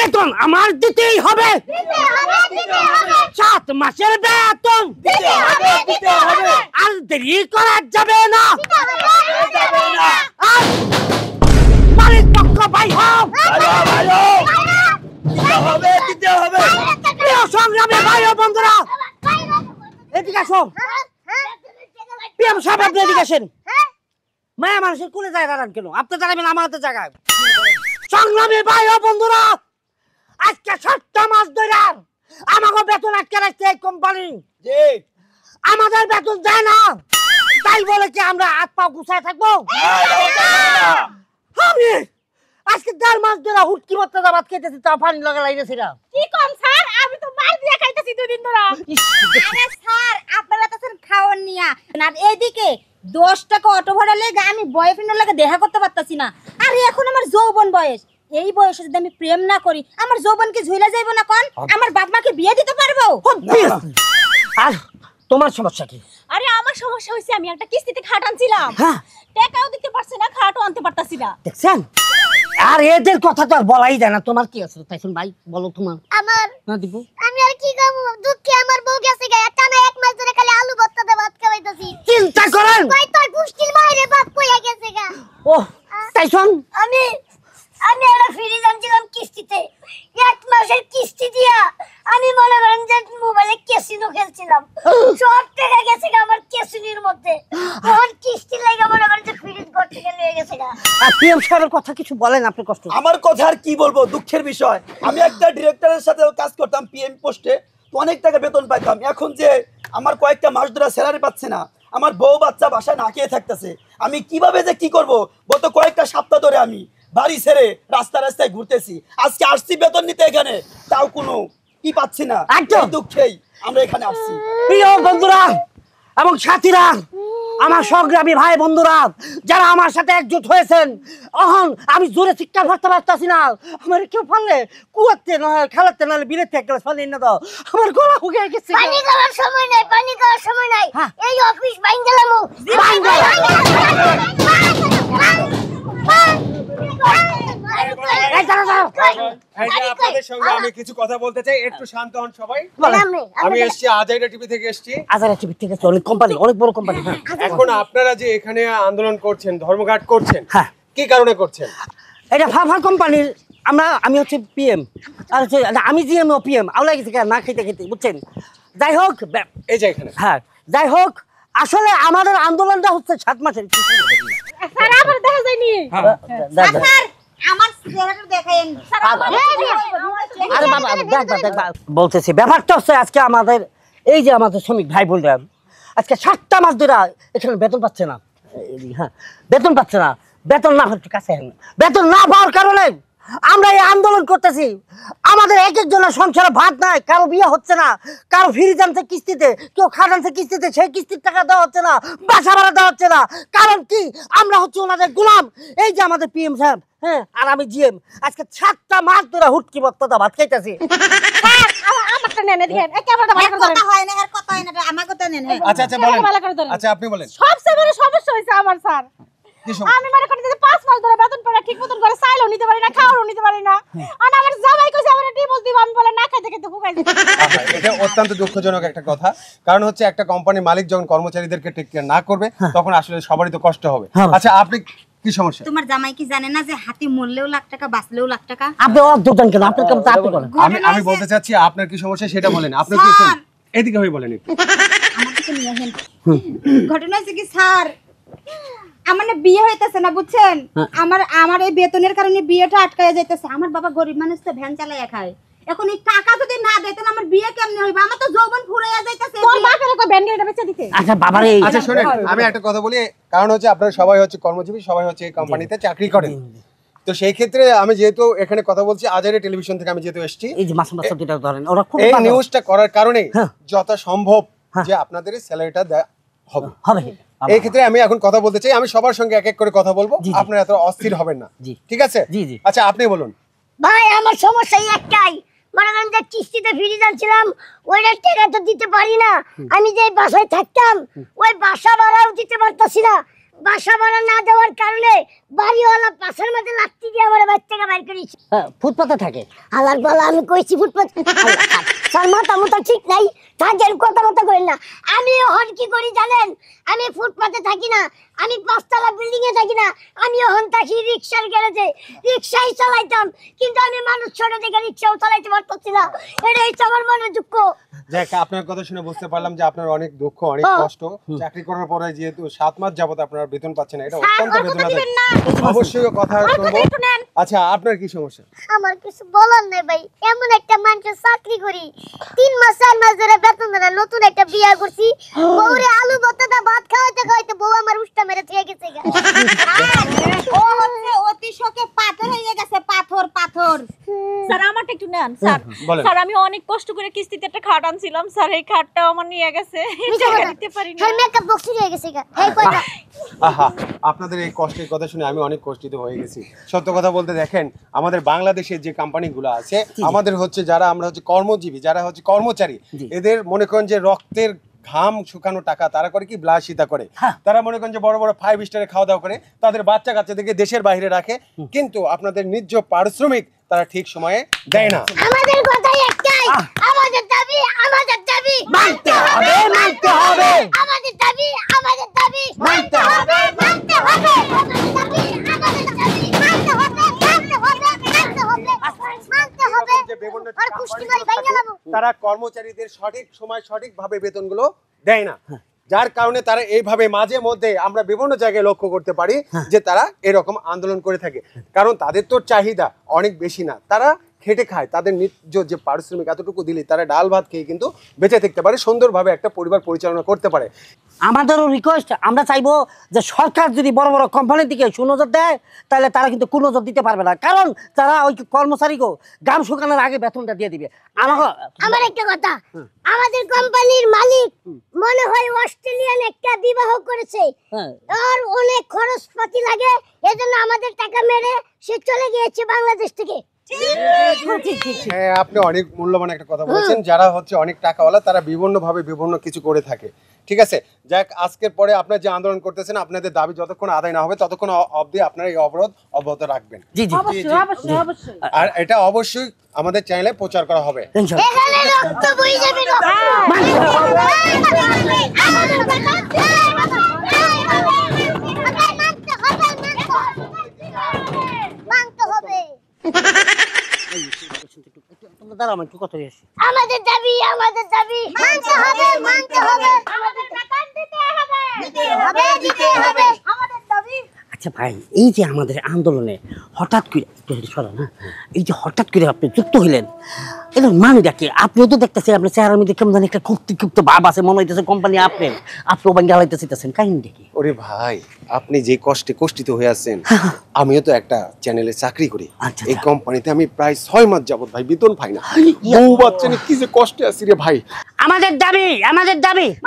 বেতন আমার দিতেই হবে 7 মাসের বেতন আর দেরি করা যাবে না মালিক পক্ষ ভাই হোক দিতে হবে প্রিয় সংগ্রামী ভাই ও বন্ধুরা এদিকে আসো পিএম সাহেব আপনি এদিকে আসেন মায়া মানুষের কোলে যায় দাঁড়ান কেন আপনি দাঁড়াবেন আমাদের জায়গায় সংগ্রামী ভাই ও বন্ধুরা আজকে 7টা মাস ধরে আমাকে বেতন আটকে রাখছে এই কোম্পানি আমাদের বেতন দেয় না তাই বলে কি আমরা হাত পা গুছায় থাকবো আমি আজকে 1.5 মাস ধরে হুটকি ভর্তা ভাত খেতেছি তা পানি লাগা লাইতেছি না কি কম স্যার আমি তো মার দিয়ে খাইতেছি 2 দিন ধরে আরে স্যার আপনারা তো স্যার খাওয়ান নিয়া আর এইদিকে 10 টাকা অটো ভাড়া লেগে আমি বয়ফ্রেন্ডের লাগে দেখা করতে পারতাছি না আরে এখন আমার যৌবন বয়স এই বয়সে যদি আমি প্রেম না করি আমার যৌবনকে ঝুইলা যাইবো না কোন আমার বাপ মাকে বিয়ে দিতে পারবো আর তোমার সমস্যা কি আরে আমার সমস্যা হইছে আমি একটা কিস্তিতে খাট আনছিলাম হ্যাঁ টাকাও দিতে পারছ না খাটও আনতে পারতাছি না দেখছেন আর এদের কথা তো আর বলাই যায় না তোমার কি আছে তাইছুন ভাই বলো তোমার আমার না দিব আমি আর কি করব দুঃখে আমার বউ গেছে গা টানা 1 মাস ধরে খালি আলু ভর্তা দিয়ে ভাত খাইতাছি চিন্তা করেন কই তোর গুষ্টির বাইরে বাপ কইয়া গেছে গা ও তাইছুন আমি একটা ফ্রিজ আনছিলাম কিস্তিতে 1 মাসের কিস্তি দিয়া আমি মনে করেন যে মোবাইলে ক্যাসিনো খেলছিলাম সব টাকা গেছে আমার ক্যাসিনোর মধ্যে কোন কিস্তি লাগা মনে করেন যে ফ্রিজ ঘর থেকে নিয়ে গেছে গা আর পিএম সাহেবের কথা কিছু বলেন আপনি কষ্ট আমার কথা আর কি বলবো দুঃখের বিষয় আমি একটা ডিরেক্টরের সাথে কাজ করতাম পিএম পোস্টে তো অনেক টাকা বেতন পাইতাম এখন যে আমার কয়েকটা মাস ধরে স্যালারি পাচ্ছে না আমার বউ বাচ্চা বাসায় না খেয়ে থাকতেছে আমি কিভাবে যে কি করব গত কয়েকটা সপ্তাহ ধরে আমি বাড়ি ছেড়ে রাস্তায় ঘুরতেছি আজকে আসছি বেতন নিতে এখানে তাও কোনো কি পাচ্ছি না এই দুঃখেই আমরা এখানে আসছি প্রিয় বন্ধুরা এবং সাথীরা আমার সংগ্রামী ভাই বন্ধুরা যারা আমার সাথে একজোট হয়েছেন এখন আমি জোরে চিৎকার করতে পারতাছি না আমার কেউ পারলে কুয়াতে না খেলাতে না বিলেতে এক গ্লাস পানি এনে দাও আমার গলা শুকিয়ে গেছে পানি খাওয়ার সময় নাই এই অফিস বাইন গেলামু আপনাদের সঙ্গে আমি কিছু কথা বলতে চাই একটু শান্ত হন সবাই আমি এসেছি আজাইরা টিভি থেকে এসেছি আজাইরা টিভি থেকে অনেক কোম্পানি অনেক বড় কোম্পানি এখন আপনারা যে এখানে আন্দোলন করছেন ধর্মঘট করছেন হ্যাঁ কি কারণে করছেন এটা ফাফা কোম্পানির আমি হচ্ছে পিএম আর হচ্ছে আমি জিএম ও পিএম আউলা গেছে না খেতে খেতে বুঝছেন যাই হোক এই যে এখানে হ্যাঁ যাই হোক আসলে আমাদের আন্দোলনটা হচ্ছে 7 মাসের স্যার আবার দেখা যায়নি স্যার আমার চেহারাটা দেখায়েন স্যার আরে বাবা দেখ বলতেছি ব্যাপারটা হচ্ছে আজকে আমাদের এই যে আমাদের শ্রমিক ভাই বললাম আজকে 7টা মাস ধরে এখানে বেতন পাচ্ছে না হ্যাঁ বেতন পাচ্ছে না বেতন না হচ্ছে কাছে বেতন না পাওয়ার কারণে আমরা এই আন্দোলন করতেছি আমাদের এক একজনের সংসারে ভাত নাই কারো বিয়ে হচ্ছে না কারো ফ্রিজ আনছে কিস্তিতে কেউ খাট আনছে কিস্তিতে সেই কিস্তির টাকা দেওয়া হচ্ছে না বাসা ভাড়া দেওয়া হচ্ছে না কারণ কি আমরা হচ্ছে ওনাদের গোলাম এই যে আমাদের পিএম সাহেব হ্যাঁ আর আমি জিএম আজকে 7টা মাস ধরে হুটকি ভর্তা ভাত খাইতেছি আমারটা নেন দেখেন এই ক্যামেরাটা ভালো করে ধরেন কথা হয় না আর কথা হয় না আমার কথা নেন আচ্ছা বলেন ভালো করে ধরেন আচ্ছা আপনি বলেন সবচেয়ে বড় সমস্যা হইছে আমার স্যার আমি মনে করি যে 5 মাস ধরে বেতন পাই ঠিক মতন করে চাইলেও নিতে পারি না খাওয়াও নিতে পারি না আর আমার জামাই কইছে আমার ডিভোর্স দিব আমি বলে না খাইতে খেতে হুকাই দিই এটা অত্যন্ত দুঃখজনক একটা কথা কারণ হচ্ছে একটা কোম্পানির মালিক যখন কর্মচারীদেরকে টেক কেয়ার না করবে তখন আসলে সবারই তো কষ্ট হবে আচ্ছা আপনি কি সমস্যা তোমার জামাই কি জানে না যে হাতে মরলেও লাখ টাকা বাঁচলেও লাখ টাকা আপনি অদ্ভুতন কেন আপনি কেমন আপনি বলেন আমি বলতে চাচ্ছি আপনার কি সমস্যা সেটা বলেন আপনি কি এদিকে হয়ে বলেন আমাকে তো নিয়ে হেন ঘটনা হচ্ছে কি স্যার আমার না বিয়ে হইতেছে না বুঝছেন আমার এই বেতনের কারণে বিয়েটা আটকায় যাইতেছে আমার বাবা গরিব মানুষ তো ভ্যান চালায় খায় এখন এই টাকা যদি না দেতেন আমার বিয়ে কেমনে হইবে আমার তো যৌবন ফুরাইয়া যাইতেছে তোর বাপের কো ভ্যান গাড়িটা বেচে দিতে আচ্ছা বাবারে আচ্ছা শুনেন আমি একটা কথা বলি কারণ হচ্ছে আপনারা সবাই হচ্ছে কর্মজীবী সবাই হচ্ছে এই কোম্পানিতে চাকরি করেন তো সেই ক্ষেত্রে আমি যেহেতু এখানে কথা বলছি আজাইরা টেলিভিশন থেকে আমি যেহেতু এসেছি এই যে মাসে মাসে দুটো ধরেন ওরা খুব এই নিউজটা করার কারণে যত সম্ভব যে আপনাদের স্যালারিটা হবে হবে এই ক্ষেত্রে আমি এখন কথা বলতে চাই আমি সবার সঙ্গে এক এক করে কথা বলবো আপনারা এত অস্থির হবেন না ঠিক আছে জি আচ্ছা আপনি বলুন ভাই আমার সমস্যা একটাই মনে করেন যে কিস্তিতে ফ্রিজ আনছিলাম ওইটার টাকা তো দিতে পারি না আমি যে বাসায় থাকতাম ওই বাসা ভাড়াও দিতে পারতাছি না বাসা ভাড়া না দেওয়ার কারণে বাড়িওয়ালা পাশের মধ্যে লাত্তি দিয়ে আমার বাচ্চাকে বাইর করেছে। ফুটপাতে থাকে। হালার বলা আমি কইছি ফুটপাত। স্যার মাথা মতো ঠিক নাই, কাজের কথা মতো করেন না। আমি এখন কি করি জানেন? আমি ফুটপাতে থাকি না, আমি 5 তলা বিল্ডিং এ থাকি না, আমি এখন থাকি রিক্সার গ্যারেজে। রিক্সাই চালাইতাম, কিন্তু আমি মানুষ ছোট থেকে রিক্সাও চালাইতে পারতেছি না। এটাই তো আমার মনে দুঃখ। যাক, আপনার কথা শুনে বুঝতে পারলাম যে আপনার অনেক দুঃখ, অনেক কষ্ট। চাকরি করার পরে যেহেতু 7 মাস যাবত আপনার বেতন পাচ্ছেন না, এটা অত্যন্ত বেদনাদায়ক। অবশ্যই কথা শুনবো। আচ্ছা, আপনার কি সমস্যা? আমার কিছু বলার নাই ভাই, এমন একটা মানুষের চাকরি করি, 3 মাস 4 মাস ধরে বেতন দেয় না। নতুন একটা বিয়া করছি, বউরে আলু ভর্তা ভাত খাওয়াইতে খাওয়াইতে বউ আমার উষ্টা মেরে থেকে গেছে। ও হচ্ছে অতি শোকে পাথর হয়ে গেছে, পাথর পাথর। স্যার আমারটা একটু নেন স্যার। বলেন। স্যার আমি অনেক কষ্ট করে কিস্তিতে একটা খাট আনছিলাম স্যার, এই খাটটাও আমার নিয়ে গেছে, টাকা দিতে পারি না। হ্যাঁ, মেকআপ বক্স হয়ে গেছে গা। এই কয়টা আহা, আপনাদের এই কষ্টের কথা শুনে আমি অনেক কষ্টিত হয়ে গেছি। সত্য কথা বলতে দেখেন, আমাদের বাংলাদেশের যে কোম্পানিগুলো আছে, আমাদের হচ্ছে যারা আমরা হচ্ছে কর্মজীবী, যারা হচ্ছে কর্মচারী, এদের মনে করেন যে রক্তের ঘাম শুকানো টাকা তারা করে কি বিলাসিতা করে। তারা মনে করেন যে বড় বড় 5 স্টারে খাওয়া দাওয়া করে, তাদের বাচ্চা কাচ্চাদেরকে দেশের বাইরে রাখে, কিন্তু আপনাদের ন্যায্য পারিশ্রমিক তারা ঠিক সময়ে দেয় না। আমাদের কথাই একটাই, আমাদের দাবি মানতে হবে, মানতে হবে। আমাদের দাবি মানতে হবে, মানতে হবে। আমাদের দাবি মানতে হবে। যে বিভিন্ন আর কুষ্টি মারি ভাই গেলাম। তারা কর্মচারীদের সঠিক সময় সঠিকভাবে বেতনগুলো দেয় না, যার কারণে তারা এইভাবে মাঝে মধ্যে আমরা বিভিন্ন জায়গায় লক্ষ্য করতে পারি যে তারা এরকম আন্দোলন করে থাকে। কারণ তাদের তো চাহিদা অনেক বেশি না, তারা খেটে খায়, তাদের নিজ যে পারিশ্রমিক এতটুকু দিলে তারা ডাল ভাত খেয়ে কিন্তু বেঁচে থাকতে পারে, সুন্দরভাবে একটা পরিবার পরিচালনা করতে পারে। আমাদেরও রিকোয়েস্ট, আমরা চাইবো যে সরকার যদি বড় বড় কোম্পানির দিকে সুনজর দেয়, তাহলে তারা কিন্তু কুনজর দিতে পারবে না, কারণ তারা ওই কর্মচারীকে গাম শুকানোর আগে বেতনটা দিয়ে দিবে। আমার একটা কথা, আমাদের কোম্পানির মালিক মনে হয় অস্ট্রেলিয়ান একটা বিবাহ করেছে, আর অনেক খরচপাতি লাগে, এজন্য আমাদের টাকা মেরে সে চলে গিয়েছে বাংলাদেশ থেকে। হ্যাঁ, আপনি অনেক মূল্যবান একটা কথা বলেছেন। যারা হচ্ছে অনেক টাকাওয়ালা তারা বিভিন্ন ভাবে বিভিন্ন কিছু করে থাকে। ঠিক আছে, যাক, আজকের পরে আপনারা যে আন্দোলন করতেছেন, আপনাদের দাবি যতক্ষণ আদায় না হবে ততক্ষণ অবধি আপনারা এই অবরোধ অব্যাহত রাখবেন। জি জি, অবশ্যই। আর এটা অবশ্যই আমাদের চ্যানেলে প্রচার করা হবে। ইনশাআল্লাহ। এখানে রক্ত বই যাবে, মানতে হবে। দাঁড়াও, আমি একটু কথা বলি। আমাদের দাবি মানতে হবে, মানতে হবে। আমাদের টাকা দিতে হবে। আমাদের দাবি। আচ্ছা ভাই, এই যে আমাদের আন্দোলনে হঠাৎ করে এই যে হঠাৎ করে আপনি যুক্ত হইলেন, এটা মানেটা কি? আপনিও তো দেখতেছেন আপনার চেহারার মধ্যে কেমন জানি একটা ক্ষুব্ধ ভাব আছে, মনে হইতেছে কোম্পানি আপনিও বাঙ্গা হইতেছেন, কাহিনী কি? ওরে ভাই, আপনি যে কষ্টিত হয়ে আছেন, আমিও তো একটা চ্যানেলে চাকরি করি। আচ্ছা, এই কোম্পানিতে আমি প্রায় 6 মাস যাবত ভাই বেতন পাই না। বউ বাচ্চা নিয়ে কি যে কষ্টে আছি রে ভাই। আমাদের দাবি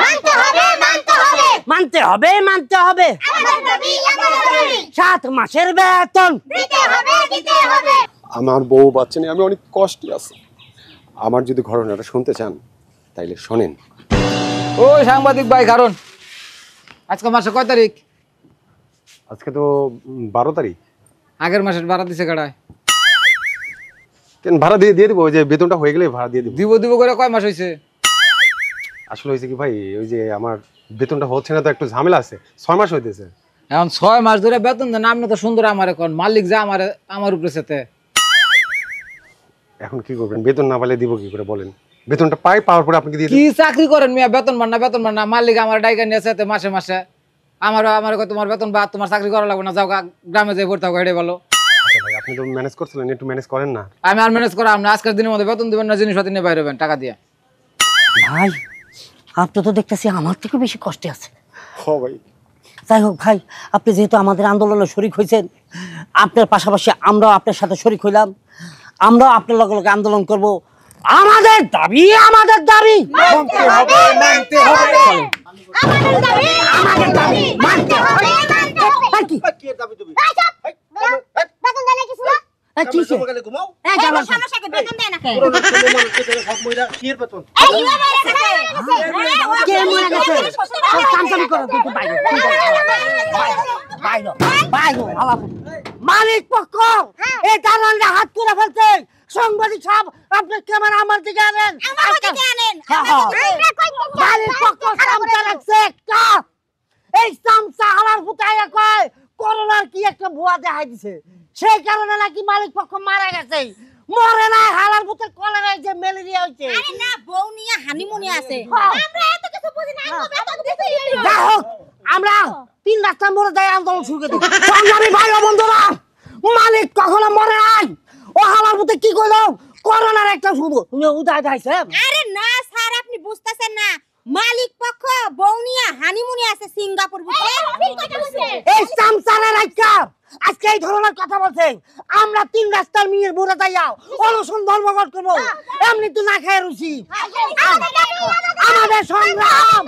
মানতে হবে, মানতে হবে। মানতে হবে। আমাদের দাবি 7 মাসের বেতন দিতে হবে। আমার বউ বাচ্চা নিয়ে আমি অনেক কষ্টে আছি। আমার যদি ঘটনাটা শুনতে চান তাইলে শোনেন। ও সাংবাদিক ভাই, কারণ আজকে মাসে কয় তারিখ? আজকে তো 12 তারিখ। আগের মাসের ভাড়া দিছে কাটায়? কেন, ভাড়া দিয়ে দিব, ওই যে বেতনটা হয়ে গেলে ভাড়া দিয়ে দিব। দিব করে কয় মাস হয়েছে? আসলে হয়েছে কি ভাই, ওই যে আমার বেতনটা হচ্ছে না, তো একটু ঝামেলা আছে। 6 মাস হইতেছে। এখন 6 মাস ধরে বেতন দেন, আপনি তো সুন্দর আমার এখন মালিক যা আমার উপরে সাথে। এখন কি করবেন? বেতন না পাইলে দিব কি করে বলেন? বেতনটা পাওয়ার পরে আপনাকে দিয়ে কি চাকরি করেন মিয়া? বেতন মান না মালিক আমার ডাইকা নিয়ে সাথে মাসে আমার তোমার বেতন বা তোমার চাকরি করা লাগবে না, যাও গ্রামে যাই পড়তে হবে, এটাই বলো। আচ্ছা ভাই, আপনি তো ম্যানেজ করছিলেন, একটু ম্যানেজ করেন না। আমি আর ম্যানেজ করা, আপনি আজকের দিনের মধ্যে বেতন দিবেন না, জিনিসপাতি নিয়ে বাইরে হবেন টাকা দিয়ে। ভাই, আপনি তো দেখতেছি আমার থেকে বেশি কষ্টে আছে। ভাই, যাই হোক ভাই, আপনি যেহেতু আমাদের আন্দোলনে শরিক হয়েছেন, আপনার পাশাপাশি আমরাও আপনার সাথে শরিক হইলাম। আমরাও আপনার লগে আন্দোলন করব। আমাদের দাবি মানতে হবে। মানতে হবে। আর কি? বেতন দেয় না কিছু না? এই কি হইছে? গেলে ঘুমাও এই এই জামাল সমস্যা কি বেতন দেয় না কে পুরো ছেলে মানুষকে ছেলে সব মহিলা কিয়ের বেতন এই ইয়া মারা গেছে কে মরে গেছে তোর কামচামি করো তুই বাইরে বাইরে আলাপ মালিক পক্ষ এই দালালরা হাত করে ফেলছে সাংবাদিক সাহেব আপনি ক্যামেরা আমার দিকে আনেন আমার দিকে আনেন মালিক পক্ষ সামনে রাখছে একটা এই সামসা হালার ফুটাইয়া কয় করোনার কি একটা ভুয়া দেখাই দিছে সেই কারণে নাকি মালিক পক্ষ মারা গেছে মরে নাই হালার ফুটে কলেরায় যে ম্যালেরিয়া হইছে আরে না বউ নিয়ে হানিমুনে আছে আমরা এত কিছু বুঝি না আমরা বেতন দিছি যাই হোক আমরা 3 রাস্তার মোড়ে যাই আন্দোলন শুরু করে দিই সংগ্রামী ভাই ও বন্ধুরা মালিক কখনো মরে নাই ও হালার ফুটে কি কইলো করোনার একটা শুধু উদয় দাইছে আরে না স্যার আপনি বুঝতেছেন না মালিক পক্ষ বউ নিয়ে হানিমুনে আছে সিঙ্গাপুর বুঝছেন এই সামসারে রাখা আজকে এই ধরনের কথা বলছেন আমরা 3 রাস্তার মিয়ের মোড়ে যাইয়া অনশন ধর্মঘট করব এমনি তো না খায় রুচি আমাদের সংগ্রাম